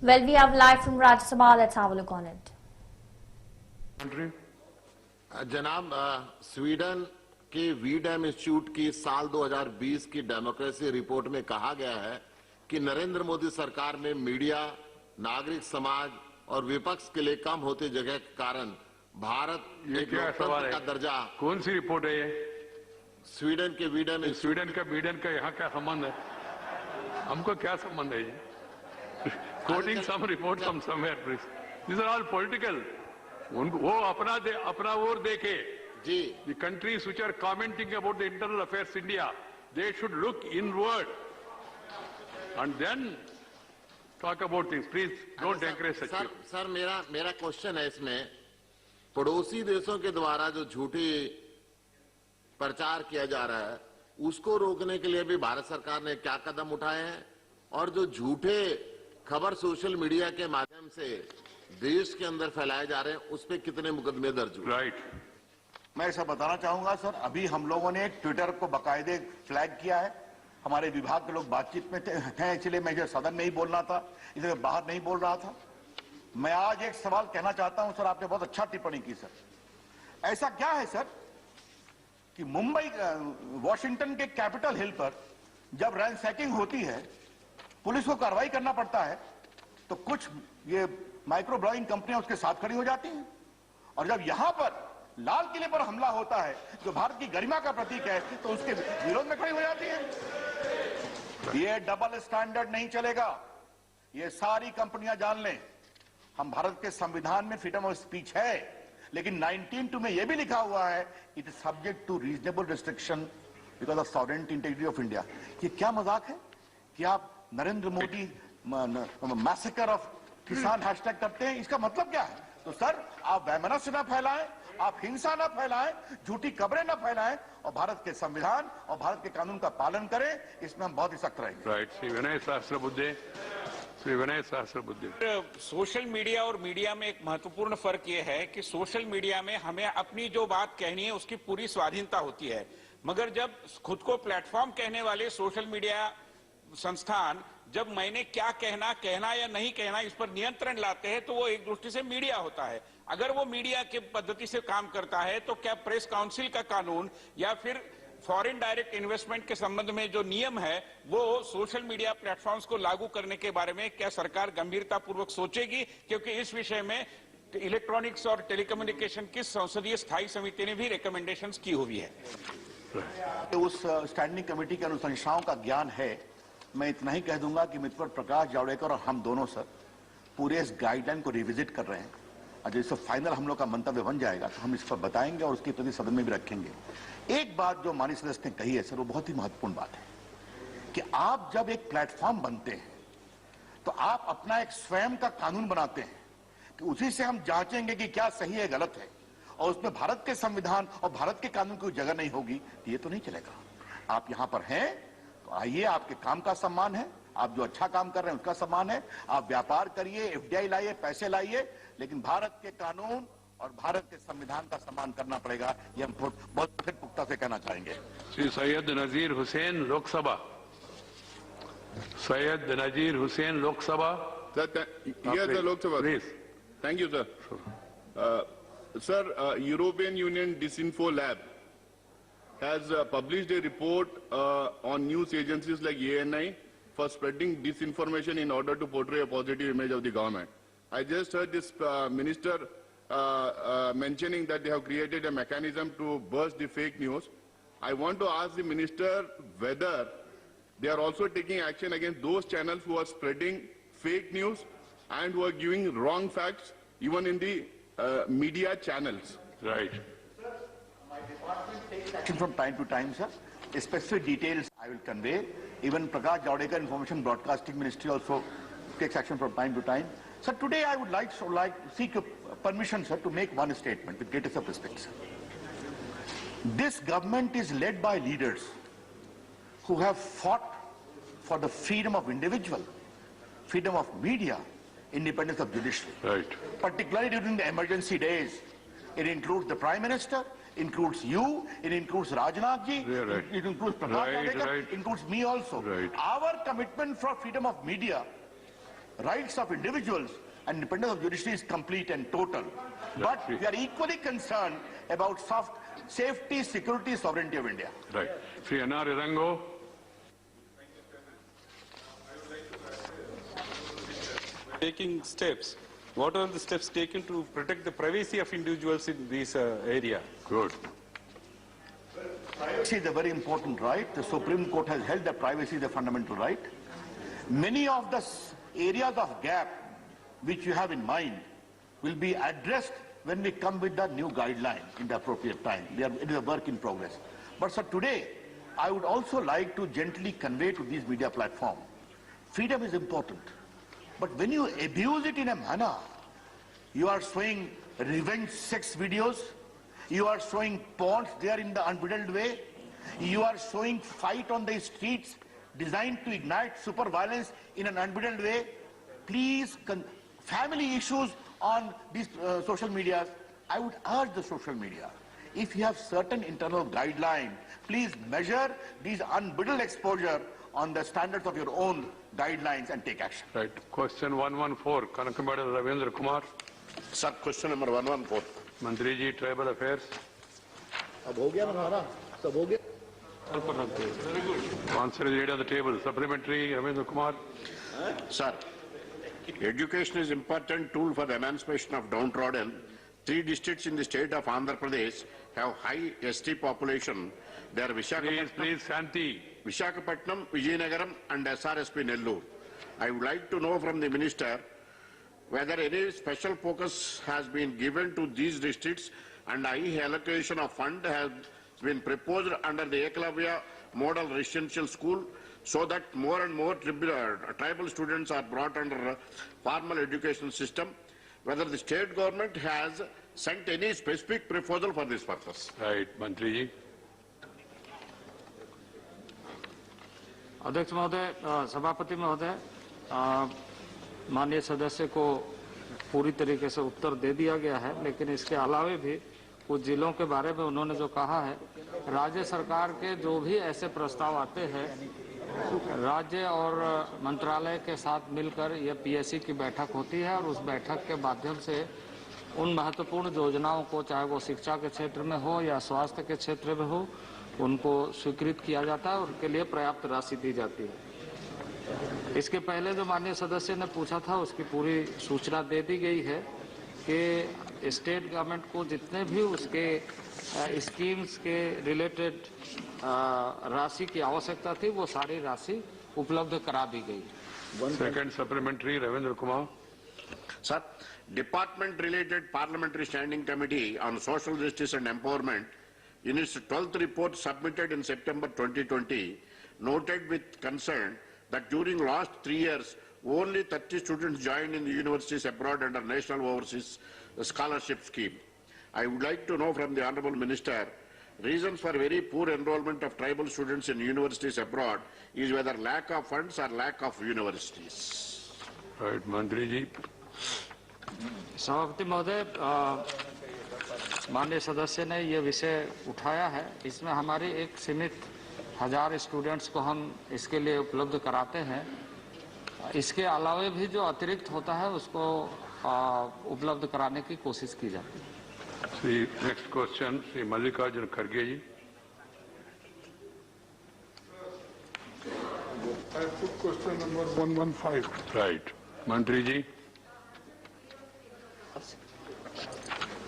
Well, we have live from Rajya Sabha. Let's have a look on it. जनाब, Sweden के वीडैम institute की साल 2020 की डेमोक्रेसी रिपोर्ट में कहा गया है कि नरेंद्र मोदी सरकार में मीडिया, नागरिक समाज और विपक्ष के लिए कम होती जगह के कारण भारत एक लोकतंत्र का दर्जा। कौन सी रिपोर्ट है ये? स्वीडन के वीडैम। स्वीडन का यहाँ क्या संबंध है? हमको क्या संबंध है ये? Quoting some report from somewhere, please. These are all political. वो अपना ओर देखे जी। The countries which are commenting about the internal affairs India, they should look inward and then talk about things. Please don't encourage such people. Sir मेरा question है इसमें, पड़ोसी देशों के द्वारा जो झूठी प्रचार किया जा रहा है उसको रोकने के लिए भी भारत सरकार ने क्या कदम उठाए हैं, और जो झूठे खबर सोशल मीडिया के माध्यम से देश के अंदर फैलाए जा रहे हैं उस पे कितने मुकदमे दर्ज हुए? राइट। मैं ऐसा बताना चाहूंगा सर, अभी हम लोगों ने ट्विटर को बाकायदे फ्लैग किया है। हमारे विभाग के लोग बातचीत में थे, इसलिए मैं सदन में ही बोल रहा था, इसलिए बाहर नहीं बोल रहा था। मैं आज एक सवाल कहना चाहता हूं सर, आपने बहुत अच्छा टिप्पणी की सर। ऐसा क्या है सर कि मुंबई वॉशिंगटन के कैपिटल हिल पर जब रैंसैकिंग होती है, पुलिस को कार्रवाई करना पड़ता है, तो कुछ ये माइक्रो ब्लॉगिंग कंपनियां उसके साथ खड़ी हो जाती हैं, और जब यहां पर लाल किले पर हमला होता है जो भारत की गरिमा का प्रतीक है, तो उसके विरोध में खड़ी हो जाती है। ये डबल स्टैंडर्ड नहीं चलेगा, ये सारी कंपनियां जान लें। हम भारत के संविधान में फ्रीडम ऑफ स्पीच है, लेकिन 19(2) में यह भी लिखा हुआ है, it is subject to reasonable restriction because of sovereignty integrity of India. ये क्या मजाक है कि आप नरेंद्र मोदी मैसेकर ऑफ किसान हैशटैग करते हैं? इसका मतलब क्या है? तो सर, आप वैमनस्य न फैलाएं, आप हिंसा न फैलाएं, झूठी खबरें न फैलाएं, और भारत के संविधान और भारत के कानून का पालन करें, इसमें हम बहुत ही सख्त रहेंगे। Right. Shri Vinay Sahasrabuddhe. Social media और मीडिया में एक महत्वपूर्ण फर्क यह है कि सोशल मीडिया में हमें अपनी जो बात कहनी है उसकी पूरी स्वाधीनता होती है, मगर जब खुद को प्लेटफॉर्म कहने वाले सोशल मीडिया संस्थान जब मैंने क्या कहना या नहीं कहना इस पर नियंत्रण लाते हैं, तो वो एक दृष्टि से मीडिया होता है। अगर वो मीडिया की पद्धति से काम करता है तो क्या प्रेस काउंसिल का कानून या फिर फॉरेन डायरेक्ट इन्वेस्टमेंट के संबंध में जो नियम है वो सोशल मीडिया प्लेटफॉर्म्स को लागू करने के बारे में क्या सरकार गंभीरता पूर्वक सोचेगी? क्योंकि इस विषय में इलेक्ट्रॉनिक्स और टेलीकम्युनिकेशन की संसदीय स्थायी समिति ने भी रिकमेंडेशंस की हुई है। उस स्टैंडिंग कमेटी के अनुशंसाओं का ज्ञान है। मैं इतना ही कह दूंगा कि मित्र प्रकाश जावड़ेकर और हम दोनों सर पूरे इस गाइडलाइन को रिविजिट कर रहे हैं, और जैसे फाइनल हम लोग का मंतव्य बन जाएगा तो हम इस पर बताएंगे और उसकी प्रति सदन में भी रखेंगे। एक बात जो माननीय सदस्य ने कही है सर, वो बहुत ही महत्वपूर्ण बात है कि आप जब एक प्लेटफॉर्म बनते हैं तो आप अपना एक स्वयं का कानून बनाते हैं कि उसी से हम जांचेंगे कि क्या सही है गलत है, और उसमें भारत के संविधान और भारत के कानून की जगह नहीं होगी, तो ये तो नहीं चलेगा। आप यहां पर हैं तो आइए, आपके काम का सम्मान है, आप जो अच्छा काम कर रहे हैं उसका सम्मान है, आप व्यापार करिए, एफडीआई लाइए, पैसे लाइए, लेकिन भारत के कानून और भारत के संविधान का सम्मान करना पड़ेगा। ये हम बहुत फिर पुख्ता से कहना चाहेंगे। Shri Syed Nazir Hussain, Lok Sabha. Syed Nazir Hussain, Lok Sabha. Lok Sabha please. Thank you sir. Sir, European Union Disinfo Lab has published a report on news agencies like ANI for spreading disinformation in order to portray a positive image of the government. I just heard this minister mentioning that they have created a mechanism to burst the fake news. I want to ask the minister whether they are also taking action against those channels who are spreading fake news and who are giving wrong facts even in the media channels. Right. Sir, my department takes action from time to time, sir. Specific details I will convey. Even Prakash Javadekar Information Broadcasting Ministry also takes action from time to time. Sir, today I would like seek permission, sir, to make one statement with greatest of respect, sir. This government is led by leaders who have fought for the freedom of individual, freedom of media, independence of judiciary. Right. Particularly during the emergency days. It includes the Prime Minister, includes you, it includes Rajnath ji, right. It includes Prakash Javadekar, right. includes me also. Right. Our commitment for freedom of media rights of individuals and independence of judiciary is complete and total. But we are equally concerned about safety, security, sovereignty of India. Right. Sri N.R. Irango. Taking steps. What are the steps taken to protect the privacy of individuals in this area? Good. Privacy is a very important right. The Supreme Court has held that privacy is a fundamental right. Many of the areas of gap which you have in mind will be addressed when we come with the new guideline in the appropriate time. It is a work in progress. But sir, today, I would also like to gently convey to these media platforms, freedom is important. But when you abuse it in a manner, you are showing revenge sex videos, you are showing porns there in the unbridled way, you are showing fight on the streets designed to ignite super violence in an unbridled way. Please, family issues on these social media, I would urge the social media, if you have certain internal guidelines, please measure these unbridled exposure on the standards of your own guidelines and take action. Right. Question 114, Kanakamada Ravindra Kumar. Sir, question number 114. Mantri ji, Tribal Affairs. अब हो गया ना हमारा, सब हो गया. Very good. Answer is laid on the table. Supplementary, Ravindra Kumar. Sir, education is important tool for the emancipation of downtrodden. 3 districts in the state of Andhra Pradesh have high ST population. They are Visakhapatnam, Please, Shanti. Visakhapatnam, Vizianagaram and SRSP Nellore. I would like to know from the minister whether any special focus has been given to these districts and high allocation of fund has been proposed under the Eklavya Model Residential School so that more and more tribal students are brought under formal education system. Whether the state government has sent any specific proposal for this purpose. Right, Mantri ji. अध्यक्ष महोदय, सभापति महोदय, माननीय सदस्य को पूरी तरीके से उत्तर दे दिया गया है, लेकिन इसके अलावे भी कुछ जिलों के बारे में उन्होंने जो कहा है, राज्य सरकार के जो भी ऐसे प्रस्ताव आते हैं, राज्य और मंत्रालय के साथ मिलकर यह पीएससी की बैठक होती है और उस बैठक के माध्यम से उन महत्वपूर्ण योजनाओं को, चाहे वो शिक्षा के क्षेत्र में हो या स्वास्थ्य के क्षेत्र में हो, उनको स्वीकृत किया जाता है और उनके लिए पर्याप्त राशि दी जाती है। इसके पहले जो माननीय सदस्य ने पूछा था, उसकी पूरी सूचना दे दी गई है कि स्टेट गवर्नमेंट को जितने भी उसके स्कीम्स के रिलेटेड राशि की आवश्यकता थी, वो सारी राशि उपलब्ध करा दी गई। Second supplementary, Ravindra Kumar. Sir, Department related Parliamentary Standing Committee on Social Justice and Empowerment in its 12th report submitted in September 2020 noted with concern that during last 3 years only 30 students joined in the universities abroad under National Overseas Scholarship Scheme. I would like to know from the Honourable Minister, reasons for very poor enrollment of tribal students in universities abroad is whether lack of funds or lack of universities. Right, Mantri ji. सभापति महोदय, माननीय सदस्य ने ये विषय उठाया है। इसमें हमारी एक सीमित 1000 स्टूडेंट्स को हम इसके लिए उपलब्ध कराते हैं। इसके अलावे भी जो अतिरिक्त होता है उसको उपलब्ध कराने की कोशिश की जाती है। See, next question, Sri Mallikarjun Kharge ji. I put question number 115. Right. Mantri ji.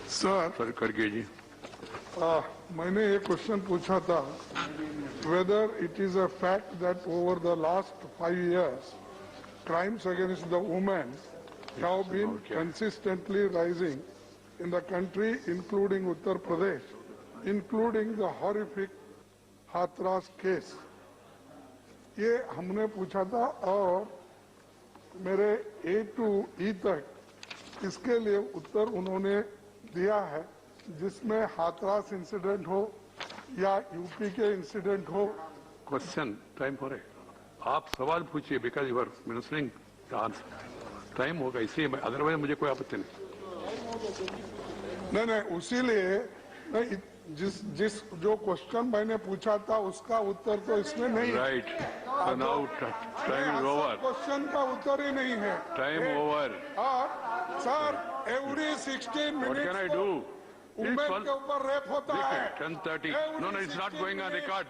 Sir, Sir Kharge ji. मैंने एक क्वेश्चन पूछा था, whether it is a fact that over the last 5 years, crimes against the women have been consistently rising in the country, including Uttar Pradesh, including the horrific Hathras case. ये हमने पूछा था और मेरे A to E तक इसके लिए उत्तर उन्होंने दिया है, जिसमें हाथरस इंसिडेंट हो या यूपी के इंसिडेंट हो। Question, time हो रहे। आप सवाल पूछिए, because you are ministering the answer. Time होगा, इसलिए अदरवाइज मुझे कोई आपत्ति नहीं। नहीं, उसीलिए जिस जो क्वेश्चन मैंने पूछा था उसका उत्तर तो इसमें नहीं। Right. So now time is over. Question का उत्तर ही नहीं है. Time over. और sir every 16 What minute can I do? Women के ऊपर रेप होता है. 10:30. No, it's not going on record.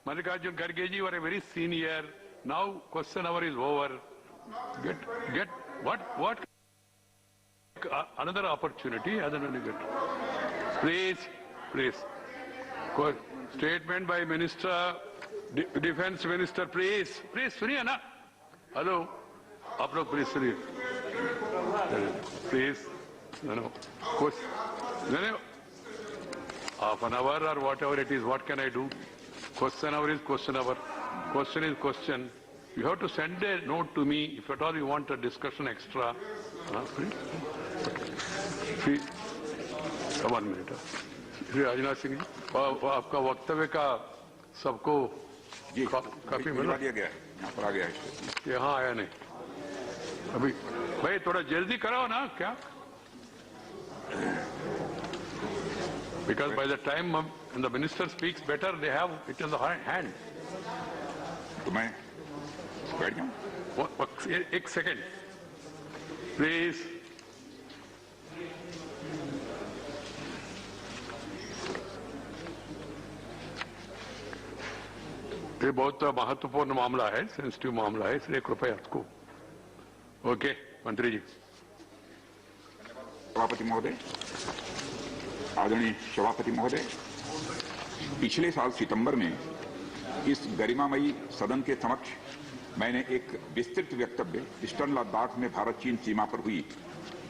Mallikarjun Kharge ji, you are a very senior. Now question hour is over. Get what? Another opportunity as an get. Please. Statement by Minister, Defense Minister, please सुनिए ना. Hello, आप लोग please सुनिए. Please, no. Half an hour or whatever it is, what can I do? Question hour is question hour. Question is question. You have to send a note to me if at all you want a discussion extra. Please. 1 minute. Shri Rajnath Singh ji, आपका वक्तव्य का सबको काफी मिला दिया गया है, यहाँ पर आ गया है. यहाँ आया नहीं अभी. भाई थोड़ा जल्दी कराओ ना क्या, because by the time when the minister speaks better they have it in the hand. तो मैं बैठ जाऊँ? एक सेकेंड प्लीज. ये बहुत महत्वपूर्ण मामला है, सेंसिटिव मामला है, इसलिए कृपया आपको. ओके मंत्री जी. सभापति महोदय, आदरणीय सभापति महोदय, पिछले साल सितंबर में इस गरिमामयी सदन के समक्ष मैंने एक विस्तृत वक्तव्य ईस्टर्न लद्दाख में भारत चीन सीमा पर हुई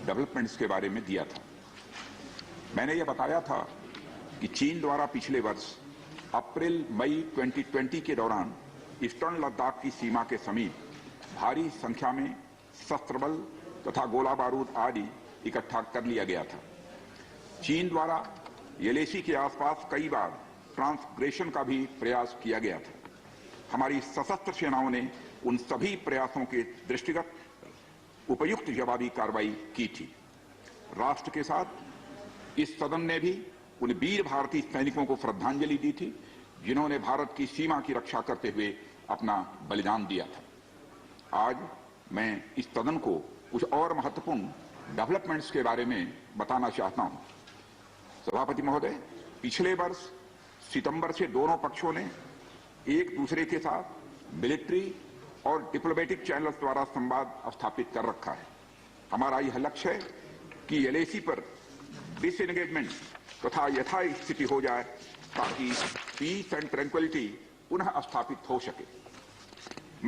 डेवलपमेंट्स के बारे में दिया था. मैंने यह बताया था कि चीन द्वारा पिछले वर्ष अप्रैल मई 2020 के दौरान ईस्टर्न लद्दाख की सीमा के समीप भारी संख्या में शस्त्र बल तथा गोला बारूद आदि इकट्ठा कर लिया गया था. चीन द्वारा एलएसी के आसपास कई बार ट्रांसग्रेशन का भी प्रयास किया गया था. हमारी सशस्त्र सेनाओं ने उन सभी प्रयासों के दृष्टिगत उपयुक्त जवाबी कार्रवाई की थी. राष्ट्र के साथ इस सदन ने भी उन वीर भारतीय सैनिकों को श्रद्धांजलि दी थी जिन्होंने भारत की सीमा की रक्षा करते हुए अपना बलिदान दिया था. आज मैं इस सदन को कुछ और महत्वपूर्ण डेवलपमेंट्स के बारे में बताना चाहता हूं. सभापति महोदय, पिछले वर्ष सितंबर से दोनों पक्षों ने एक दूसरे के साथ मिलिट्री और डिप्लोमेटिक चैनल्स द्वारा संवाद स्थापित कर रखा है. हमारा यह लक्ष्य है कि एलएसी पर डिसएंगेजमेंट तथा यथास्थिति हो जाए ताकि पीस एंड ट्रैंक्विलिटी पुनः स्थापित हो सके.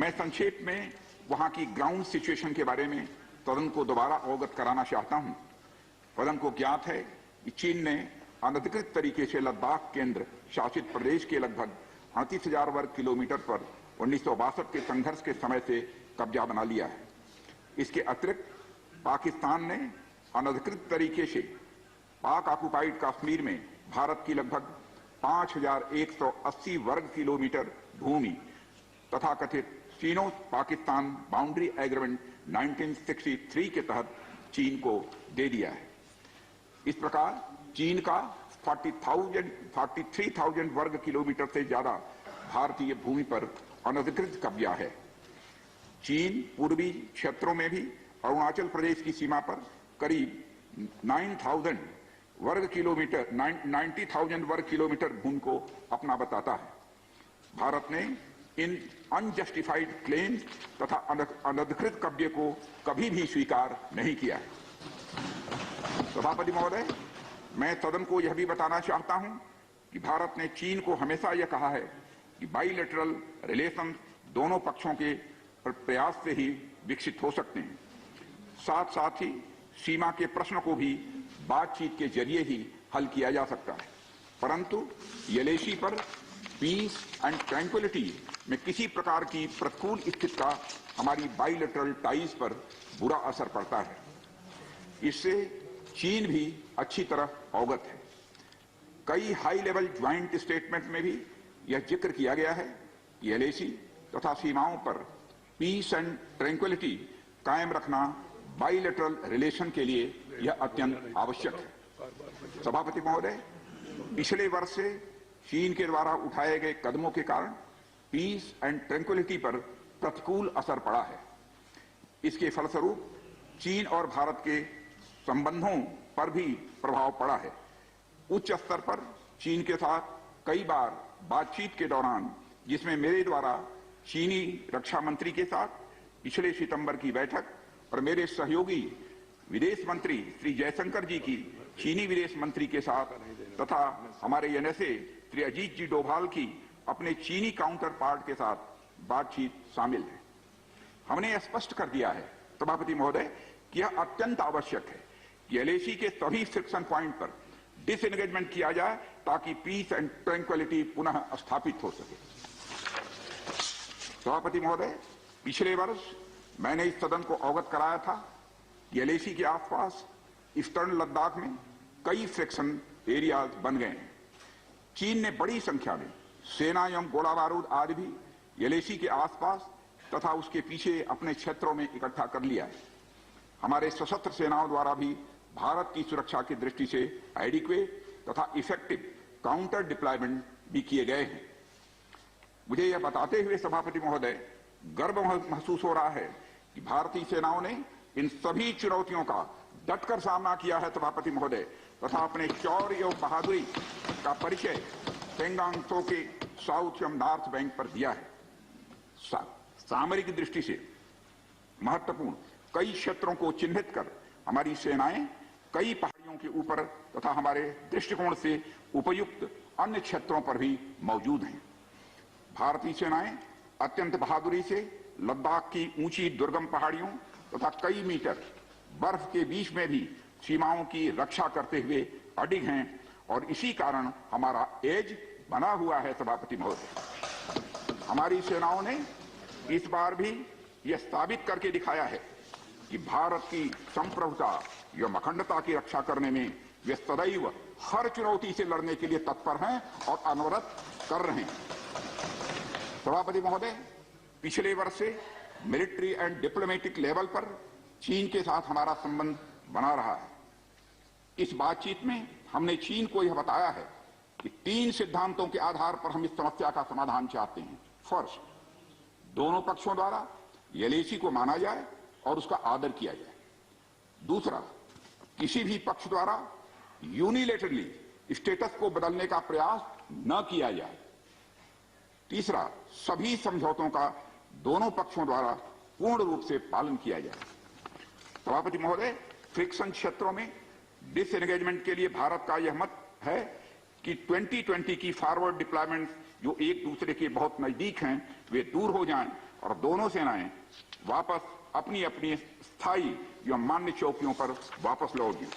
मैं संक्षेप में वहां की ग्राउंड सिचुएशन के बारे में सदन को दोबारा अवगत कराना चाहता हूं. सदन को ज्ञात है कि चीन ने अनधिकृत तरीके से लद्दाख केंद्र शासित प्रदेश के लगभग 38,000 वर्ग किलोमीटर पर 1962 के संघर्ष के समय से कब्जा बना लिया है. इसके अतिरिक्त पाकिस्तान ने अनधिकृत तरीके से पाक ऑक्युपाइड कश्मीर में भारत की लगभग 5,180 वर्ग किलोमीटर भूमि तथा कथित चीनो पाकिस्तान बाउंड्री एग्रीमेंट 1963 के तहत चीन को दे दिया है. इस प्रकार चीन का 43,000 वर्ग किलोमीटर से ज्यादा भारतीय भूमि पर अनधिकृत कब्जा है. चीन पूर्वी क्षेत्रों में भी अरुणाचल प्रदेश की सीमा पर करीब 90,000 वर्ग किलोमीटर भूमि को अपना बताता है. भारत ने इन अनजस्टिफाइड क्लेम्स तथा अनधिकृत कब्जे को कभी भी स्वीकार नहीं किया है. सभापति महोदय, मैं सदन को यह भी बताना चाहता हूं कि भारत ने चीन को हमेशा यह कहा है कि बाइलेटरल रिलेशन दोनों पक्षों के प्रयास से ही विकसित हो सकते हैं. साथ साथ ही सीमा के प्रश्न को भी बातचीत के जरिए ही हल किया जा सकता है. परंतु एलएसी पर पीस एंड ट्रैंक्विलिटी में किसी प्रकार की प्रतिकूल स्थिति का हमारी बाइलेटरल टाइज पर बुरा असर पड़ता है. इससे चीन भी अच्छी तरह अवगत है. कई हाई लेवल ज्वाइंट स्टेटमेंट में भी यह जिक्र किया गया है कि एलएसी तथा सीमाओं पर पीस एंड ट्रैंक्विलिटी कायम रखना बाइलेटरल रिलेशन के लिए यह अत्यंत आवश्यक है. सभापति महोदय, पिछले वर्ष से चीन के द्वारा उठाए गए कदमों के कारण पीस एंड ट्रैंक्विलिटी पर प्रतिकूल असर पड़ा है। इसके फलस्वरूप चीन और भारत के संबंधों पर भी प्रभाव पड़ा है। उच्च स्तर पर चीन के साथ कई बार बातचीत के दौरान, जिसमें मेरे द्वारा चीनी रक्षा मंत्री के साथ पिछले सितंबर की बैठक और मेरे सहयोगी विदेश मंत्री श्री जयशंकर जी की चीनी विदेश मंत्री के साथ तथा हमारे एनएसए श्री अजीत जी डोभाल की अपने चीनी काउंटर पार्ट के साथ बातचीत शामिल है। हमने स्पष्ट कर दिया है सभापति महोदय कि यह अत्यंत आवश्यक है कि एलएसी के सभी फ्रिक्शन पॉइंट पर डिसएंगेजमेंट किया जाए ताकि पीस एंड ट्रैंक्विलिटी पुनः स्थापित हो सके। सभापति महोदय, पिछले वर्ष मैंने इस सदन को अवगत कराया था कि एलएसी के आसपास ईस्टर्न लद्दाख में कई फ्रिक्शन एरियाज बन गए हैं। चीन ने बड़ी संख्या में सेना एवं गोला बारूद आदि भी एलएसी के आसपास तथा उसके पीछे अपने क्षेत्रों में इकट्ठा कर लिया है। हमारे सशस्त्र सेनाओं द्वारा भी भारत की सुरक्षा की दृष्टि से एडिक्वेट तथा इफेक्टिव काउंटर डिप्लॉयमेंट भी किए गए हैं। मुझे यह बताते हुए सभापति महोदय गर्व महसूस हो रहा है कि भारतीय सेनाओं ने इन सभी चुनौतियों का डटकर सामना किया है सभापति महोदय, तथा अपने शौर्य एवं बहादुरी का परिचय पेंगांग त्सो के साउथ एवं नॉर्थ बैंक पर दिया है। सामरिक दृष्टि से महत्वपूर्ण कई क्षेत्रों को चिन्हित कर हमारी सेनाएं कई पहाड़ियों के ऊपर तथा हमारे दृष्टिकोण से उपयुक्त अन्य क्षेत्रों पर भी मौजूद हैं। भारतीय सेनाएं अत्यंत बहादुरी से लद्दाख की ऊंची दुर्गम पहाड़ियों तथा कई मीटर बर्फ के बीच में भी सीमाओं की रक्षा करते हुए अडिग हैं और इसी कारण हमारा एज बना हुआ है। सभापति महोदय, हमारी सेनाओं ने इस बार भी यह साबित करके दिखाया है कि भारत की संप्रभुता एवं अखंडता की रक्षा करने में वे सदैव हर चुनौती से लड़ने के लिए तत्पर हैं और अनवरत कर रहे हैं। सभापति महोदय, पिछले वर्ष से मिलिट्री एंड डिप्लोमेटिक लेवल पर चीन के साथ हमारा संबंध बना रहा है। इस बातचीत में हमने चीन को यह बताया है कि 3 सिद्धांतों के आधार पर हम इस समस्या का समाधान चाहते हैं। फर्स्ट, दोनों पक्षों द्वारा एलएसी को माना जाए और उसका आदर किया जाए। दूसरा, किसी भी पक्ष द्वारा यूनिलेटरली स्टेटस को बदलने का प्रयास न किया जाए। तीसरा, सभी समझौतों का दोनों पक्षों द्वारा पूर्ण रूप से पालन किया जाए। सभापति महोदय, फ्रिक्शन क्षेत्रों में डिसएंगेजमेंट के लिए भारत का यह मत है कि 2020 की फॉरवर्ड डिप्लॉयमेंट जो एक दूसरे के बहुत नजदीक हैं वे दूर हो जाएं और दोनों सेनाएं वापस अपनी अपनी स्थायी या मान्य चौकियों पर वापस लौट जाएं।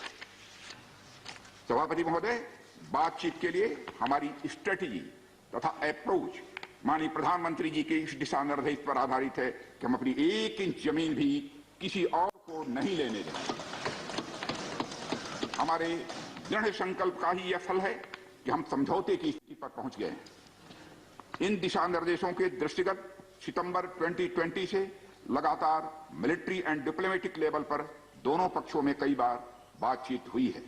सभापति महोदय, बातचीत के लिए हमारी स्ट्रेटेजी तथा अप्रोच माननीय प्रधानमंत्री जी के इस दिशा निर्देश पर आधारित है कि हम अपनी 1 इंच जमीन भी किसी और को नहीं लेने देंगे। हमारे दृढ़ संकल्प का ही यह फल है कि हम समझौते की स्थिति पर पहुंच गए हैं। इन दिशा निर्देशों के दृष्टिगत सितंबर 2020 से लगातार मिलिट्री एंड डिप्लोमेटिक लेवल पर दोनों पक्षों में कई बार बातचीत हुई है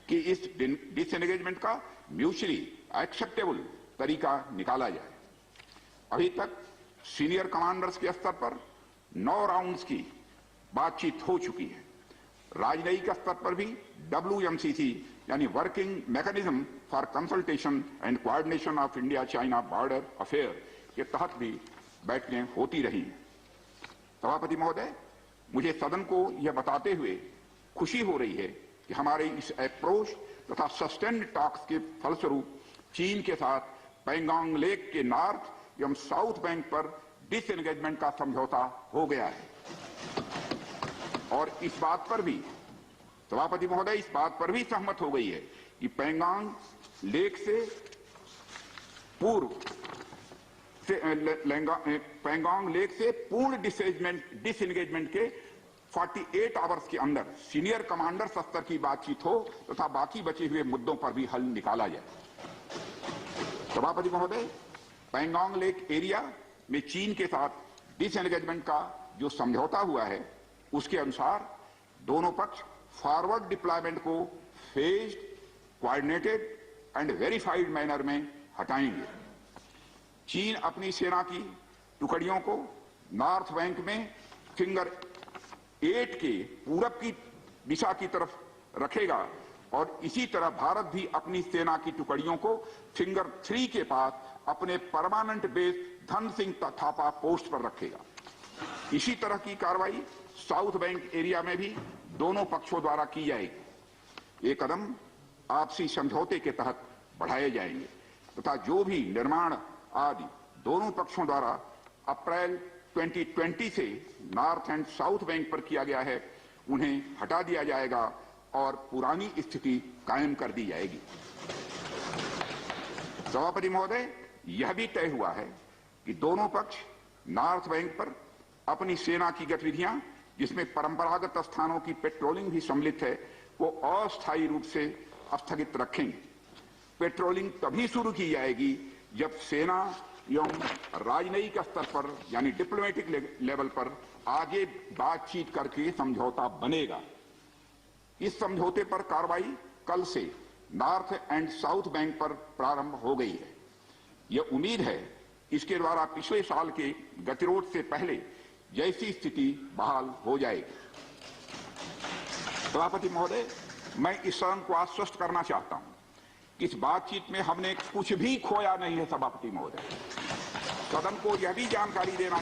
कि इस डिसएंगेजमेंट का म्यूचुअली एक्सेप्टेबल तरीका निकाला जाए। अभी तक सीनियर कमांडर्स के स्तर पर 9 राउंड्स की बातचीत हो चुकी है। राजनयिक स्तर पर भी WMCC यानी working mechanism for consultation and coordination of India China border affair के तहत भी बैठकें होती रही हैं। सभापति महोदय, मुझे सदन को यह बताते हुए खुशी हो रही है कि हमारे इस अप्रोच तथा सस्टेन्ड टॉक्स के फलस्वरूप चीन के साथ पैंगोंग लेक के नॉर्थ एवं साउथ बैंक पर डिसएंगेजमेंट का समझौता हो गया है। और इस बात पर भी सभापति महोदय इस बात पर भी सहमत हो गई है कि पैंगोंग लेक से पूर्व पैंगोंग लेक से पूर्ण डिसएंगेजमेंट के 48 आवर्स के अंदर सीनियर कमांडर स्तर की बातचीत हो तथा बाकी बचे हुए मुद्दों पर भी हल निकाला जाए। सभापति महोदय, पैंगोंग लेक एरिया में चीन के साथ डिसएंगेजमेंट का जो समझौता हुआ है उसके अनुसार दोनों पक्ष फॉरवर्ड डिप्लॉयमेंट को phased, coordinated and verified manner में हटाएंगे। चीन अपनी सेना की टुकड़ियों को नॉर्थ बैंक में फिंगर 8 के पूरब की दिशा की तरफ रखेगा और इसी तरह भारत भी अपनी सेना की टुकड़ियों को फिंगर 3 के पास अपने permanent base Dhan Singh Thapa post पर रखेगा। इसी तरह की कार्रवाई साउथ बैंक एरिया में भी दोनों पक्षों द्वारा की जाएगी। ये कदम आपसी समझौते के तहत बढ़ाए जाएंगे तथा जो भी निर्माण आदि दोनों पक्षों द्वारा अप्रैल 2020 से नॉर्थ एंड साउथ बैंक पर किया गया है उन्हें हटा दिया जाएगा और पुरानी स्थिति कायम कर दी जाएगी। सभापति महोदय, यह भी तय हुआ है कि दोनों पक्ष नॉर्थ बैंक पर अपनी सेना की गतिविधियां जिसमें परंपरागत स्थानों की पेट्रोलिंग भी सम्मिलित है वो अस्थायी रूप से स्थगित रखेंगे। पेट्रोलिंग तभी शुरू की जाएगी जब सेना एवं राजनयिक स्तर पर यानी डिप्लोमेटिक लेवल पर आगे बातचीत करके समझौता बनेगा। इस समझौते पर कार्रवाई कल से नॉर्थ एंड साउथ बैंक पर प्रारंभ हो गई है। यह उम्मीद है इसके द्वारा पिछले साल के गतिरोध से पहले जैसी स्थिति बहाल हो जाएगी। सभापति महोदय, मैं इस सदन को आश्वस्त करना चाहता हूं कि इस बातचीत में हमने कुछ भी खोया नहीं है। सभापति महोदय, सदन को यह भी जानकारी देना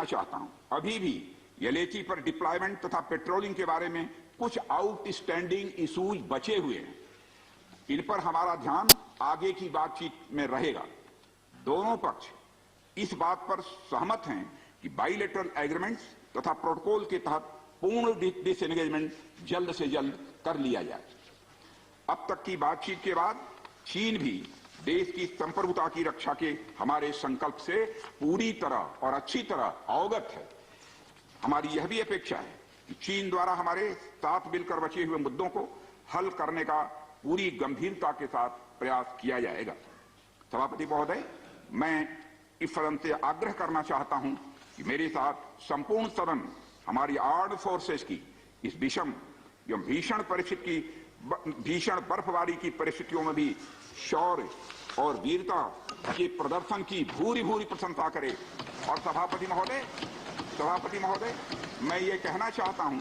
चाहता हूं अभी भी एलएसी पर डिप्लॉयमेंट तथा पेट्रोलिंग के बारे में कुछ आउटस्टैंडिंग इश्यूज बचे हुए हैं। इन पर हमारा ध्यान आगे की बातचीत में रहेगा। दोनों पक्ष इस बात पर सहमत हैं कि बाइलेटरल एग्रीमेंट्स तथा प्रोटोकॉल के तहत पूर्ण डिसएंगेजमेंट जल्द से जल्द कर लिया जाए। अब तक की बातचीत के बाद चीन भी देश की संप्रभुता की रक्षा के हमारे संकल्प से पूरी तरह और अच्छी तरह अवगत है। हमारी यह भी अपेक्षा है कि चीन द्वारा हमारे साथ मिलकर बचे हुए मुद्दों को हल करने का पूरी गंभीरता के साथ प्रयास किया जाएगा। सभापति महोदय, मैं इस सदन से आग्रह करना चाहता हूं कि मेरे साथ संपूर्ण सदन हमारी आर्म्ड फोर्सेस की इस विषम एवं भीषण बर्फबारी की परिस्थितियों में भी शौर्य और वीरता के प्रदर्शन की भूरी भूरी प्रशंसा करे। और सभापति महोदय, मैं ये कहना चाहता हूं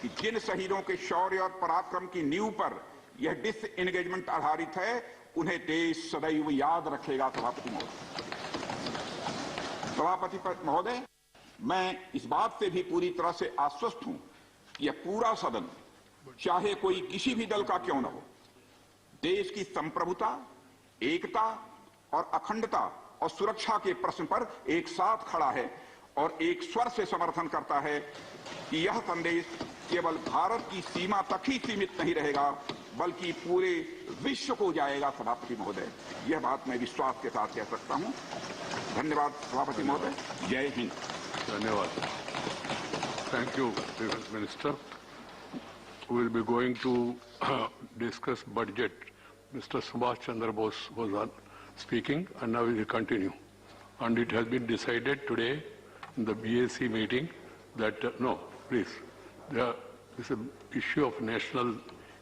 कि जिन शहीदों के शौर्य और पराक्रम की नींव पर यह डिसएंगेजमेंट आधारित है उन्हें देश सदैव याद रखेगा। सभापति महोदय, मैं इस बात से भी पूरी तरह से आश्वस्त हूं कि यह पूरा सदन, चाहे कोई किसी भी दल का क्यों न हो, देश की संप्रभुता, एकता और अखंडता और सुरक्षा के प्रश्न पर एक साथ खड़ा है और एक स्वर से समर्थन करता है कि यह संदेश केवल भारत की सीमा तक ही सीमित नहीं रहेगा बल्कि पूरे विश्व को जाएगा। सभापति महोदय, यह बात मैं विश्वास के साथ कह सकता हूं। धन्यवाद सभापति महोदय। जय हिंद। धन्यवाद। Thank you, Defense Minister. We will be going to discuss budget. Mr. Subhash Chandra Bose was speaking, and now we will continue. And it has been decided today in the BAC meeting that no, please, there is an issue of national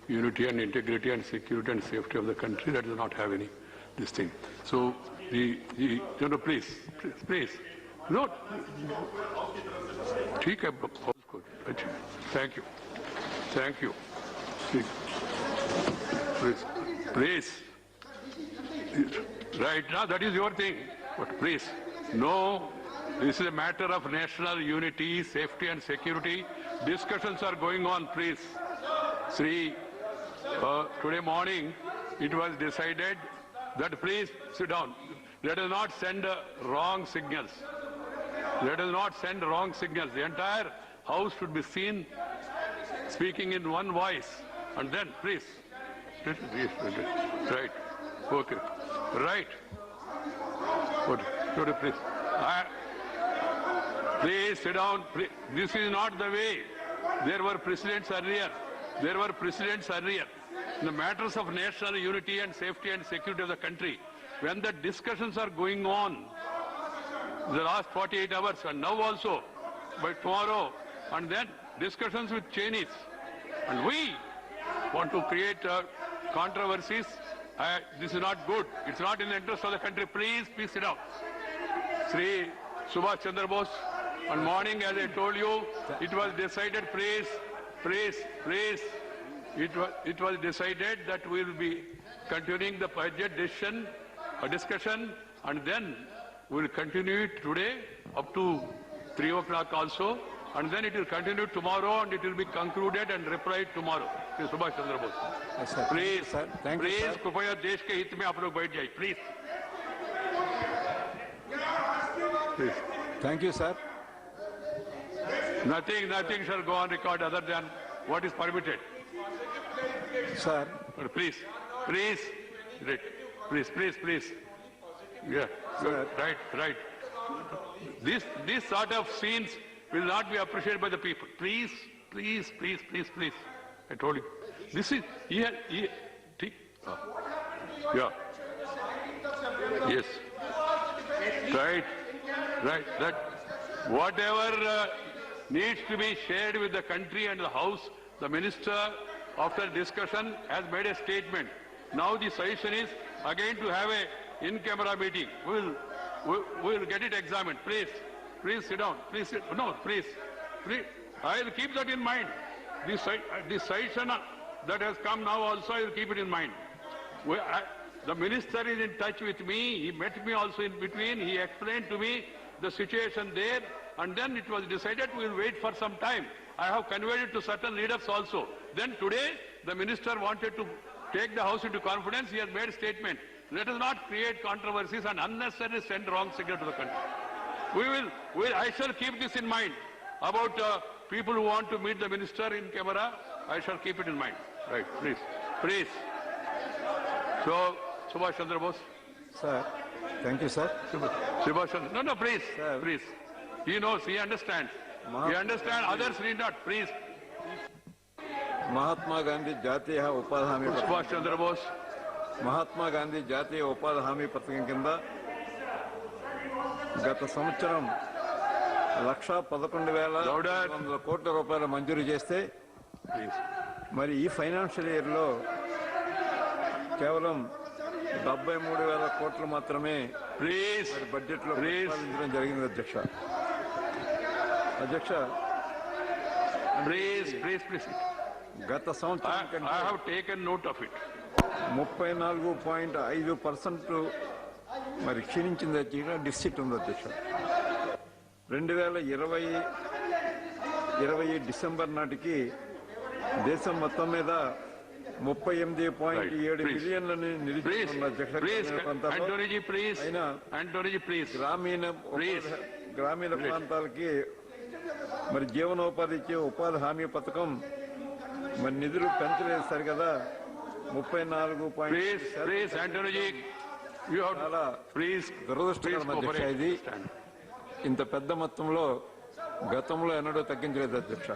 unity and integrity and security and safety of the country that does not have any this thing. So please. No. ठीक है, thank you. Please. Right now, that is your thing. But please, no, this is a matter of national unity, safety and security. Discussions are going on, please. Today morning, it was decided that please sit down. Let us not send wrong signals. The entire House should be seen speaking in one voice. And then, please. Right. Okay. Right. Please. Please sit down. Please. This is not the way. There were precedents earlier. In the matters of national unity and safety and security of the country, when the discussions are going on, the last 48 hours and now also, by tomorrow, and then discussions with Chinese. And we want to create controversies This is not good. It's not in the interest of the country. Please sit down. Sri Subhash Chandra Bose, on morning, as I told you, it was decided, please. It was decided that we will be continuing the budget discussion, and then we will continue it today up to 3 o'clock also, and then it will continue tomorrow, and it will be concluded and replied tomorrow. Sri Subhash Chandra Bose. Please, please, कृपया देश के हित में आप लोग बैठ जाइए, please. Thank you, sir. Nothing shall go on record other than what is permitted. Sir. Please. Yeah, sir. Right. This sort of scenes will not be appreciated by the people. Please. I told you. This is here. Yeah. Yes. Right. That whatever needs to be shared with the country and the House, the minister, after discussion, has made a statement. Now the suggestion is again to have a in-camera meeting. We'll get it examined. Please sit down. Please. I will keep that in mind. This suggestion that has come now also, I will keep it in mind. The minister is in touch with me. He met me also in between. He explained to me the situation there, and then it was decided we will wait for some time. I have conveyed it to certain leaders also. Then today, the minister wanted to take the House into confidence. He has made a statement. Let us not create controversies and unnecessarily send wrong signal to the country. I shall keep this in mind about people who want to meet the minister in camera. I shall keep it in mind. Right, please. So, Subhash Chandra Bose. Sir, thank you, sir. Subhash Chandra. No, please. Sir. Please. He knows, he understands. He understands, others need not. Please. Mahatma Gandhi జాతీయ ఉపాధి హామీ సుభాష్ చంద్రబోస్ మహాత్మా గాంధీ జాతీయ ఉపాధి హామీ పథకం కింద గత సంవత్సరం 1,11,100 కోట్ల రూపాయలు మంజూరు చేస్తే మరి ఈ ఫైనాన్షియల్ ఇయర్ లో కేవలం 73,000 కోట్లు మాత్రమే బడ్జెట్ లో ప్రతిపాదించడం జరిగింది అధ్యక్ష గత సంవత్సరం కంటే 34.5% మరి క్షీణించింది అధ్యక్ష. డిఫిసిట్ ఉంది అధ్యక్ష. 2020 డిసెంబర్ నాటికి దేశం మొత్తం మీద 38.7 బిలియన్లని నిలిచిపోతున్న అధ్యక్ష. గ్రామీణ ప్రాంతాలకి మరి జీవనోపాధి ఇచ్చే ఉపాధి హామీ పథకం మరి నిధులు పెంచలేదు సరికదా. 34.7 చాలా దురదృష్టకరం అధ్యక్ష. ఇది ఇంత పెద్ద మొత్తంలో గతంలో ఎన్నడూ తగ్గించలేదు అధ్యక్ష.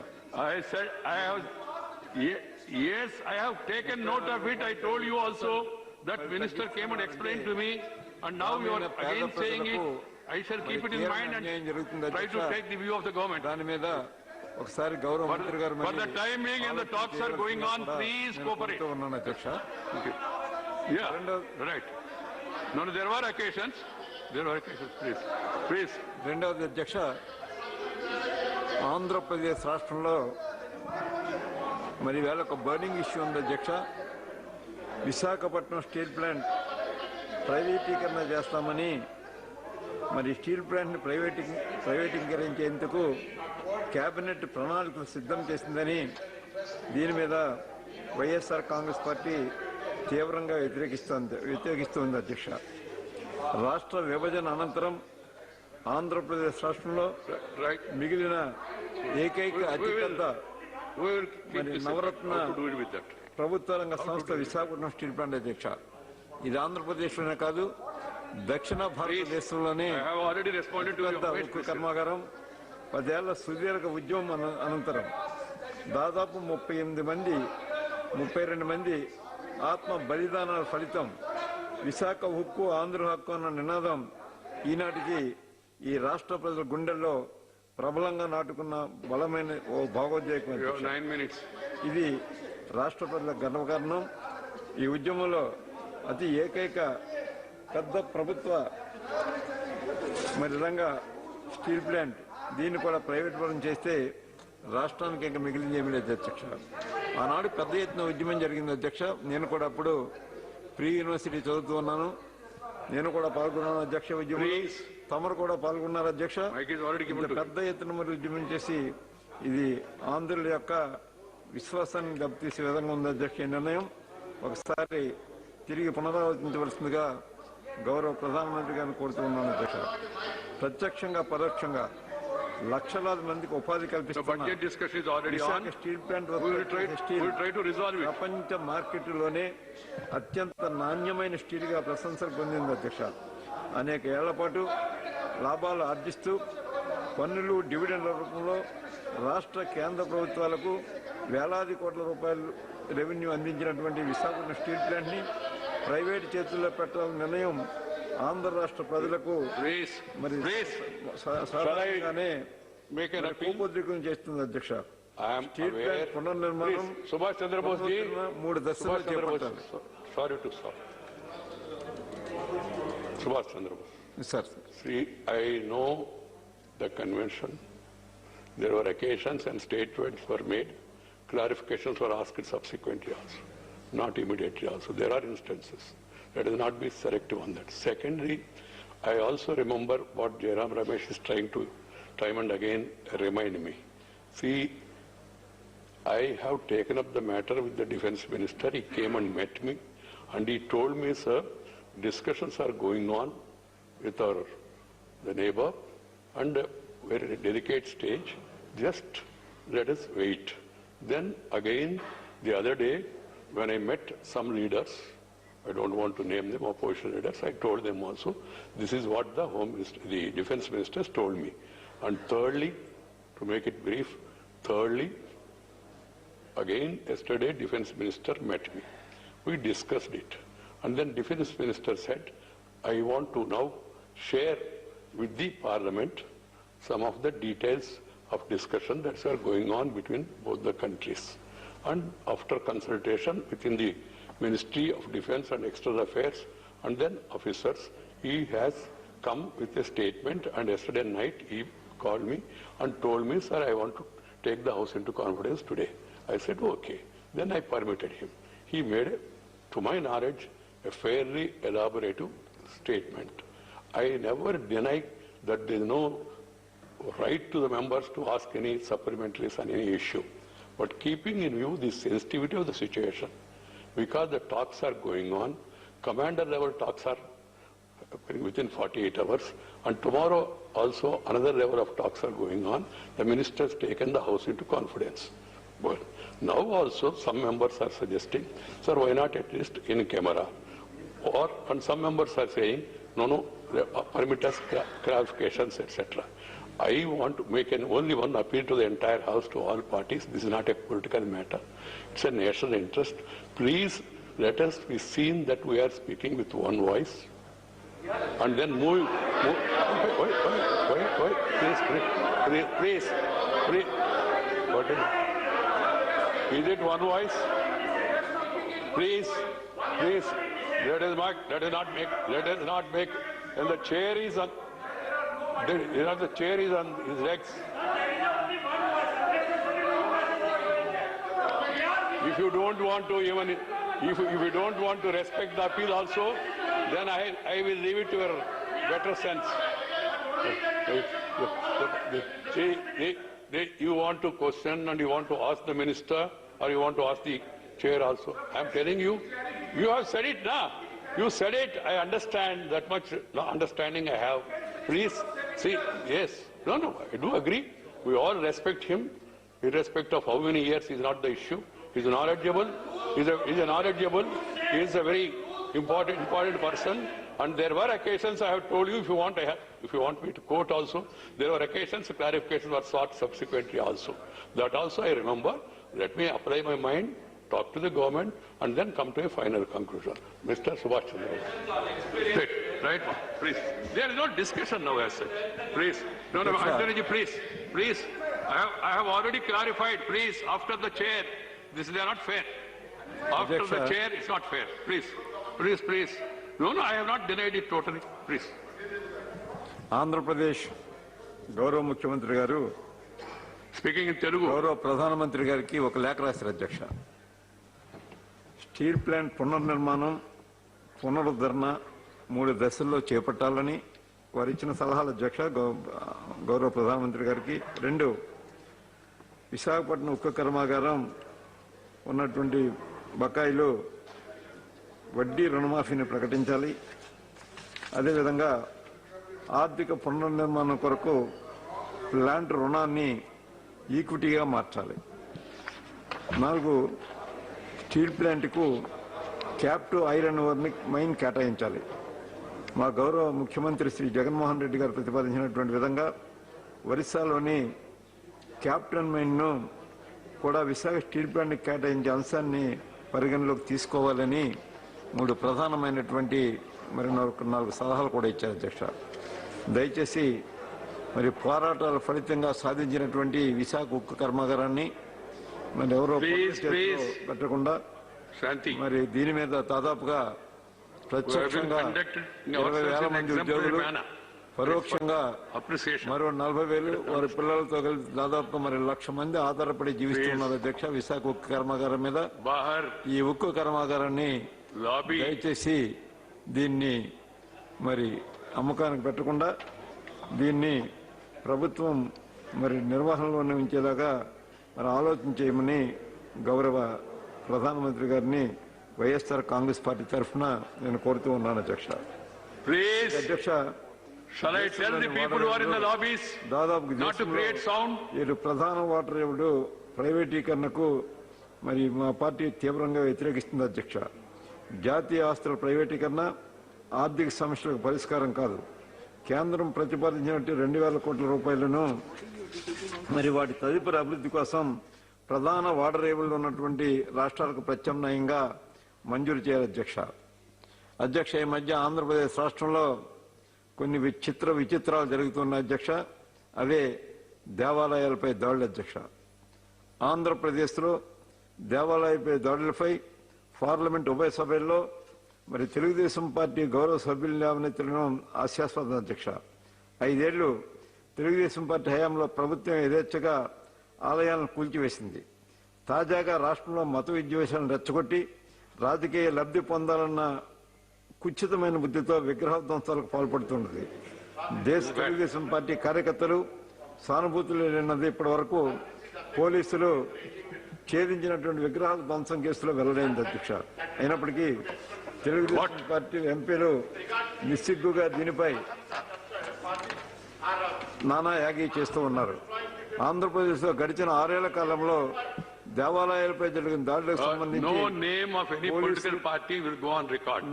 Yes, I have taken note of it. I told you also that minister came and explained to me, and now you are again saying it. I shall keep it in mind and try to take the view of the government. దాని మీద ఒకసారి గౌరవ మంత్రి గారు for the time being and the talks are going on, please cooperate. ఉన్నాను అధ్యక్ష. Yeah, right. No, there were occasions. Please. రెండవది అధ్యక్ష, ఆంధ్రప్రదేశ్ రాష్ట్రంలో మరి వేళ ఒక బర్నింగ్ ఇష్యూ ఉంది అధ్యక్ష. విశాఖపట్నం స్టీల్ ప్లాంట్ ప్రైవేటీకరణ చేస్తామని మరి స్టీల్ ప్లాంట్ని ప్రైవేటీకరించేందుకు కేబినెట్ ప్రణాళికలు సిద్ధం చేసిందని దీని మీద వైఎస్ఆర్ కాంగ్రెస్ పార్టీ తీవ్రంగా వ్యతిరేకిస్తోంది అధ్యక్ష. రాష్ట్ర విభజన అనంతరం ఆంధ్రప్రదేశ్ రాష్ట్రంలో మిగిలిన ఏకైక అతిపెద్ద నవరత్న ప్రభుత్వ రంగ సంస్థ విశాఖపట్నం స్టీల్ ప్లాంట్ అధ్యక్ష. ఇది ఆంధ్రప్రదేశ్లోనే కాదు, దక్షిణ భారతదేశంలోనే పెద్ద ఉక్కు కర్మాగారం. 10 ఏళ్ల సుదీర్ఘ ఉద్యమం అనంతరం దాదాపు 32 మంది ఆత్మ బలిదానాల ఫలితం విశాఖ హక్కు ఆంధ్ర హక్కు అన్న నినాదం ఈనాటికి ఈ రాష్ట్ర ప్రజల గుండెల్లో ప్రబలంగా నాటుకున్న బలమైన ఓ భావోద్వేగం. ఇది రాష్ట్ర ప్రజల గర్వకారణం. ఈ ఉద్యమంలో అతి ఏకైక పెద్ద ప్రభుత్వ మరి రంగ స్టీల్ ప్లాంట్ దీన్ని కూడా ప్రైవేట్ పరం చేస్తే రాష్ట్రానికి ఇంకా మిగిలింది ఏమీ లేదు అధ్యక్ష. ఆనాడు పెద్ద ఎత్తున ఉద్యమం జరిగింది అధ్యక్ష. నేను కూడా అప్పుడు ప్రీ యూనివర్సిటీ చదువుతూ ఉన్నాను. నేను కూడా పాల్గొన్నాను అధ్యక్ష ఉద్యమం. తమరు కూడా పాల్గొన్నారు అధ్యక్ష. పెద్ద ఎత్తున మరి ఉద్యమం చేసి ఇది ఆంధ్రుల యొక్క విశ్వాసాన్ని దెబ్బతీసే విధంగా ఉంది అధ్యక్ష. ఈ నిర్ణయం ఒకసారి తిరిగి పునరాలోచించవలసిందిగా గౌరవ ప్రధానమంత్రి గారిని కోరుతూ ఉన్నాను అధ్యక్ష. ప్రత్యక్షంగా పరోక్షంగా లక్షలాది మందికి ఉపాధి కల్పిస్తున్న స్టీల్ ప్లాంట్ ప్రపంచ మార్కెట్లోనే అత్యంత నాణ్యమైన స్టీల్ గా ప్రశంసలు పొందింది అధ్యక్ష. అనేక ఏళ్ల పాటు లాభాలు ఆర్జిస్తూ పన్నులు డివిడెండ్ల రూపంలో రాష్ట్ర కేంద్ర ప్రభుత్వాలకు వేలాది కోట్ల రూపాయలు రెవెన్యూ అందించినటువంటి విశాఖపట్నం స్టీల్ ప్లాంట్ ని ప్రైవేట్ చేతుల్లో పెట్టాలన్న నిర్ణయం ఆంధ్ర రాష్ట్ర ప్రజలకు మరి సాధారణంగానే కోపోద్రికం చేస్తుంది అధ్యక్ష. స్టీల్ ప్లాంట్ పునర్నిర్మాణం సుభాష్ చంద్రబోస్ 3 దశలు చేపట్టాలి. Sorry to stop. Subhash Chandra Bose. Sir. See, I know the convention. There were occasions and statements were made. Clarifications were asked subsequently also, not immediately also. There are instances. Let us not be selective on that. Secondly, I also remember what Jairam Ramesh is trying to time and again remind me. See, I have taken up the matter with the defense minister. He came and met me and he told me, sir, discussions are going on with the neighbor and we're at a delicate stage. Just let us wait. Then again, the other day, when I met some leaders, I don't want to name them, opposition leaders, I told them also, this is what the defense ministers told me. And thirdly, to make it brief, again, yesterday, defense minister met me. We discussed it. And then defense minister said, I want to now share with the parliament some of the details of discussion that are going on between both the countries. And after consultation within the Ministry of Defense and External Affairs and then officers, he has come with a statement, and yesterday night he called me and told me, sir, I want to take the House into confidence today. I said, okay. Then I permitted him. He made, to my knowledge, a fairly elaborative statement. I never deny that there is no right to the members to ask any supplementaries on any issue. But keeping in view the sensitivity of the situation, because the talks are going on, commander level talks are within 48 hours, and tomorrow also another level of talks are going on, the minister has taken the House into confidence. But now also some members are suggesting, sir, why not at least in camera? And some members are saying, no, permit us clarifications, etc. I want to make only one appeal to the entire House, to all parties. This is not a political matter. It's a national interest. Please let us be seen that we are speaking with one voice. And then move. Please. What is it one voice? Please. Let us not make, and the chair is on, the chair is on his legs. If you don't want to even, if you don't want to respect the appeal also, then I will leave it to your better sense. You want to question and you want to ask the minister, or you want to ask the chair also. I am telling you, you have said it now. You said it. I understand, that much understanding I have. Please, see, yes. No, I do agree. We all respect him, irrespective of how many years is not the issue. He is knowledgeable. He is a very important person. And there were occasions, I have told you, if you want me to quote also, there were occasions clarifications were sought subsequently also. That also I remember. Let me apply my mind, talk to the government, and then come to a final conclusion. Mr. Subhash Chandra Bose. Right, please. There is no discussion now as such. Please. No, Anthony, please. I have already clarified. Please, after the chair. They are not fair. After the chair, it's not fair. Please. Please, please. No, I have not denied it totally. Please. Andhra Pradesh గౌరవ ముఖ్యమంత్రి గారు speaking in Telugu గౌరవ ప్రధానమంత్రి గారికి ఒక లేఖ రాశారు అధ్యక్ష. స్టీల్ ప్లాంట్ పునర్నిర్మాణం పునరుద్ధరణ 3 దశల్లో చేపట్టాలని వారు ఇచ్చిన సలహాలు అధ్యక్ష గౌరవ ప్రధానమంత్రి గారికి. 2, విశాఖపట్నం ఉక్కు కర్మాగారం ఉన్నటువంటి బకాయిలు వడ్డీ రుణమాఫీని ప్రకటించాలి. అదేవిధంగా ఆర్థిక పునర్నిర్మాణం కొరకు ప్లాంట్ రుణాన్ని ఈక్విటీగా మార్చాలి. 4, స్టీల్ ప్లాంట్కు క్యాప్టివ్ ఐరన్ ఓర్ని మైన్ కేటాయించాలి. మా గౌరవ ముఖ్యమంత్రి శ్రీ జగన్మోహన్ రెడ్డి గారు ప్రతిపాదించినటువంటి విధంగా ఒరిస్సాలోని క్యాప్టన్ మైన్ను కూడా విశాఖ స్టీల్ ప్లాంట్కి కేటాయించే అంశాన్ని పరిగణలోకి తీసుకోవాలని 3 ప్రధానమైనటువంటి మరి 4 సలహాలు కూడా ఇచ్చారు అధ్యక్ష. దయచేసి మరి పోరాటాల ఫలితంగా సాధించినటువంటి విశాఖ ఉక్కు కర్మాగారాన్ని మరి ఎవరో పెట్టకుండా మరి దీని మీద దాదాపుగా ప్రత్యక్షంగా 20,000 మంది ఉద్యోగులు, పరోక్షంగా మరో 40,000 వారి పిల్లలతో కలిసి దాదాపుగా మరి 1,00,000 మంది ఆధారపడి జీవిస్తున్నారు అధ్యక్ష విశాఖ ఉక్కు కర్మాగారం మీద. ఈ ఉక్కు కర్మాగారాన్ని దయచేసి దీన్ని మరి అమ్మకానికి పెట్టకుండా దీన్ని ప్రభుత్వం మరి నిర్వహణలోనే ఉంచేలాగా మరి ఆలోచన చేయమని గౌరవ ప్రధానమంత్రి గారిని వైఎస్ఆర్ కాంగ్రెస్ పార్టీ తరఫున నేను కోరుతూ ఉన్నాను అధ్యక్ష. అధ్యక్ష దాదాపు ప్రధాన వాటర్ ఎవడు ప్రైవేటీకరణకు మరి మా పార్టీ తీవ్రంగా వ్యతిరేకిస్తుంది అధ్యక్ష. జాతీయ ఆస్తుల ప్రైవేటీకరణ ఆర్థిక సమస్యలకు పరిష్కారం కాదు. కేంద్రం ప్రతిపాదించినట్టు 2,000 కోట్ల రూపాయలను మరి వాటి తదుపరి అభివృద్ధి కోసం ప్రధాన వాటర్ రేవుల్లో ఉన్నటువంటి రాష్ట్రాలకు ప్రత్యామ్నాయంగా మంజూరు చేయాలి అధ్యక్ష. అధ్యక్ష, ఈ మధ్య ఆంధ్రప్రదేశ్ రాష్ట్రంలో కొన్ని విచిత్రాలు జరుగుతున్నాయి అధ్యక్ష. అవే దేవాలయాలపై దాడులు అధ్యక్ష. ఆంధ్రప్రదేశ్లో దేవాలయాలపై దాడులపై పార్లమెంట్ ఉభయ సభల్లో మరి తెలుగుదేశం పార్టీ గౌరవ సభ్యులు లేవనెత్తడం హాస్యాస్పదం అధ్యక్ష. 5 ఏళ్లు తెలుగుదేశం పార్టీ హయాంలో ప్రభుత్వం యథేచ్ఛగా ఆలయాలను కూల్చివేసింది. తాజాగా రాష్ట్రంలో మత విద్వేషాలను రెచ్చగొట్టి రాజకీయ లబ్ధి పొందాలన్న కుచితమైన బుద్ధితో విగ్రహ ధ్వంసాలకు పాల్పడుతున్నది. తెలుగుదేశం పార్టీ కార్యకర్తలు సానుభూతులు లేనది ఇప్పటి వరకు పోలీసులు ఛేదించినటువంటి విగ్రహాల ధ్వంసం కేసులో వెల్లడైంది అధ్యక్ష. అయినప్పటికీ తెలుగుదేశం పార్టీ ఎంపీలు నిస్సిగ్గుగా దీనిపై నానా యాగి చేస్తూ ఉన్నారు. ఆంధ్రప్రదేశ్లో గడిచిన 6 ఏళ్ల కాలంలో దేవాలయాలపై జరిగిన దాడులకు సంబంధించి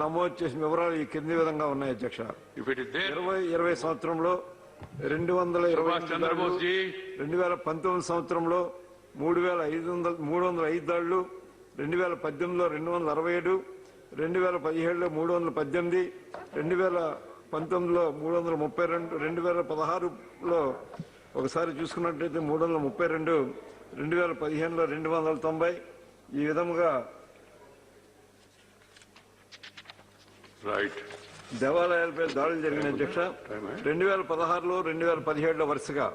నమోదు చేసిన వివరాలు ఈ కింది విధంగా ఉన్నాయి అధ్యక్ష. 2020 సంవత్సరంలో 220, 2019 సంవత్సరంలో 3,505 దాడులు, 2018లో 267, 2017లో 318, 2019లో 332, 2016లో ఒకసారి చూసుకున్నట్లయితే 332, 2015లో 290. ఈ విధముగా దేవాలయాలపై దాడులు జరిగిన అధ్యక్ష. 2016లో 2017లో వరుసగా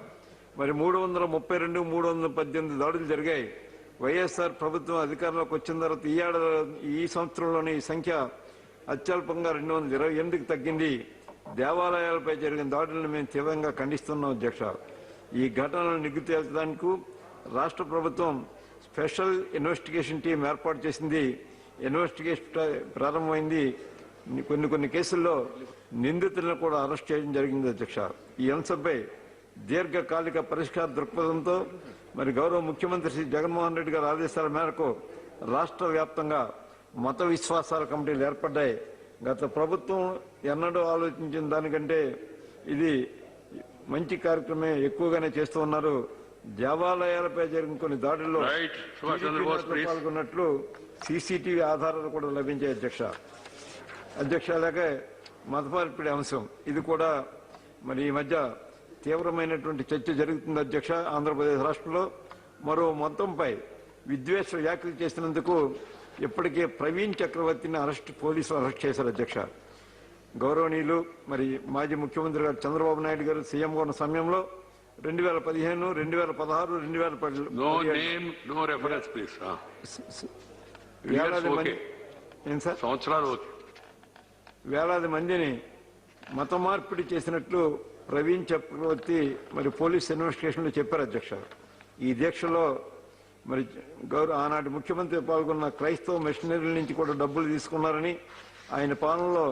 మరి 332, 318 దాడులు జరిగాయి. వైఎస్ఆర్ ప్రభుత్వం అధికారంలోకి వచ్చిన తర్వాత ఈ సంవత్సరంలోని ఈ సంఖ్య అత్యల్పంగా 228కి తగ్గింది. దేవాలయాలపై జరిగిన దాడులను మేము తీవ్రంగా ఖండిస్తున్నాం అధ్యక్ష. ఈ ఘటనలను నిగ్గు తేల్చడానికి రాష్ట్ర ప్రభుత్వం స్పెషల్ ఇన్వెస్టిగేషన్ టీం ఏర్పాటు చేసింది. ఇన్వెస్టిగేషన్ ప్రారంభమైంది. కొన్ని కేసుల్లో నిందితులను కూడా అరెస్ట్ చేయడం జరిగింది అధ్యక్ష. ఈ అంశంపై దీర్ఘకాలిక పరిష్కార దృక్పథంతో మరి గౌరవ ముఖ్యమంత్రి శ్రీ జగన్మోహన్ రెడ్డి గారి ఆదేశాల మేరకు రాష్ట్ర వ్యాప్తంగా మత విశ్వాసాల కమిటీలు ఏర్పడ్డాయి. గత ప్రభుత్వం ఎన్నడూ ఆలోచించిన దానికంటే ఇది మంచి కార్యక్రమం ఎక్కువగానే చేస్తూ ఉన్నారు. దేవాలయాలపై జరిగిన కొన్ని దాడుల్లో పాల్గొన్నట్లు సీసీటీవీ ఆధారాలు కూడా లభించాయి అధ్యక్ష. అలాగే మత మార్పిడి అంశం ఇది కూడా మరి ఈ మధ్య తీవ్రమైనటువంటి చర్చ జరుగుతుంది అధ్యక్ష. ఆంధ్రప్రదేశ్ రాష్ట్రంలో మరో మొత్తంపై విద్వేష వ్యాఖ్యలు చేసినందుకు ఇప్పటికే ప్రవీణ్ చక్రవర్తిని పోలీసులు అరెస్ట్ చేశారు అధ్యక్ష. గౌరవనీయులు మరి మాజీ ముఖ్యమంత్రి గారు చంద్రబాబు నాయుడు గారు సీఎం ఉన్న సమయంలో 2015, 2016, 2017 వేలాది మందిని మత మార్పిడి చేసినట్లు ప్రవీణ్ చక్రవర్తి మరి పోలీస్ ఇన్వెస్టిగేషన్లో చెప్పారు అధ్యక్ష. ఈ దీక్షలో మరి ఆనాటి ముఖ్యమంత్రి పాల్గొన్న క్రైస్తవ మిషనరీల నుంచి కూడా డబ్బులు తీసుకున్నారని ఆయన పాలనలో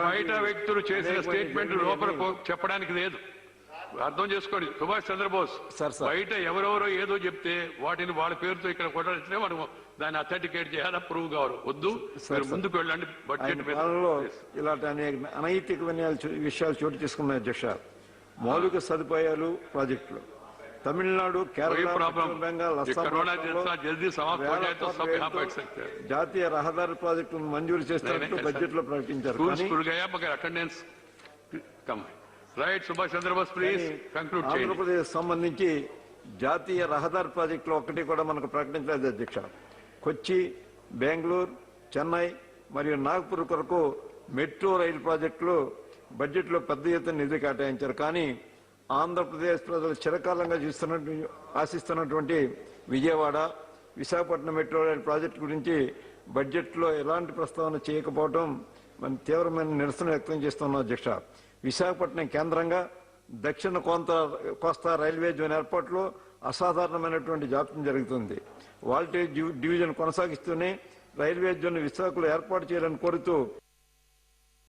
బయట వ్యక్తులు చేసిన స్టేట్మెంట్ లోపల చెప్పడానికి లేదు. అర్థం చేసుకోండి. సుభాష్ చంద్రబోస్ బయట ఎవరెవరో ఏదో చెప్తే వాటిని వాళ్ళ పేరుతో ఇక్కడ కొట్టాలంటే మనం దాన్ని అథెంటికేట్ చేయాలి, ప్రూవ్ కావాలి. వద్దు, ముందుకు వెళ్ళండి. బడ్జెట్ పాలనలో ఇలాంటి అనేక అనైతిక విషయాలు చోటు తీసుకున్నాయి అధ్యక్ష. మౌలిక సదుపాయాలు ప్రాజెక్టులు తమిళనాడు, కేరళ, బెంగాల్, జాతీయ రహదారి ప్రాజెక్టులను మంజూరు చేస్తున్నట్టు బడ్జెట్ లో ప్రకటించారు. ఆంధ్రప్రదేశ్ సంబంధించి జాతీయ రహదారి ప్రాజెక్టులు ఒక్కటి కూడా మనకు ప్రకటించలేదు అధ్యక్ష. కొచ్చి, బెంగళూరు, చెన్నై మరియు నాగ్పూర్ కొరకు మెట్రో రైలు ప్రాజెక్టులు బడ్జెట్ లో పెద్ద ఎత్తున నిధులు కేటాయించారు. కానీ ఆంధ్రప్రదేశ్ ప్రజలు చిరకాలంగా ఆశిస్తున్నటువంటి విజయవాడ, విశాఖపట్నం మెట్రో రైలు ప్రాజెక్టు గురించి బడ్జెట్ లో ఎలాంటి ప్రస్తావన చేయకపోవడం మనం తీవ్రమైన నిరసన వ్యక్తం చేస్తున్నాం అధ్యక్ష. విశాఖపట్నం కేంద్రంగా దక్షిణ కోస్తా రైల్వే జోన్ ఏర్పాటులో అసాధారణమైనటువంటి జాప్యం జరుగుతుంది. వాల్టేజ్ డివిజన్ కొనసాగిస్తూనే రైల్వే జోన్ విశాఖలో ఏర్పాటు చేయాలని కోరుతూ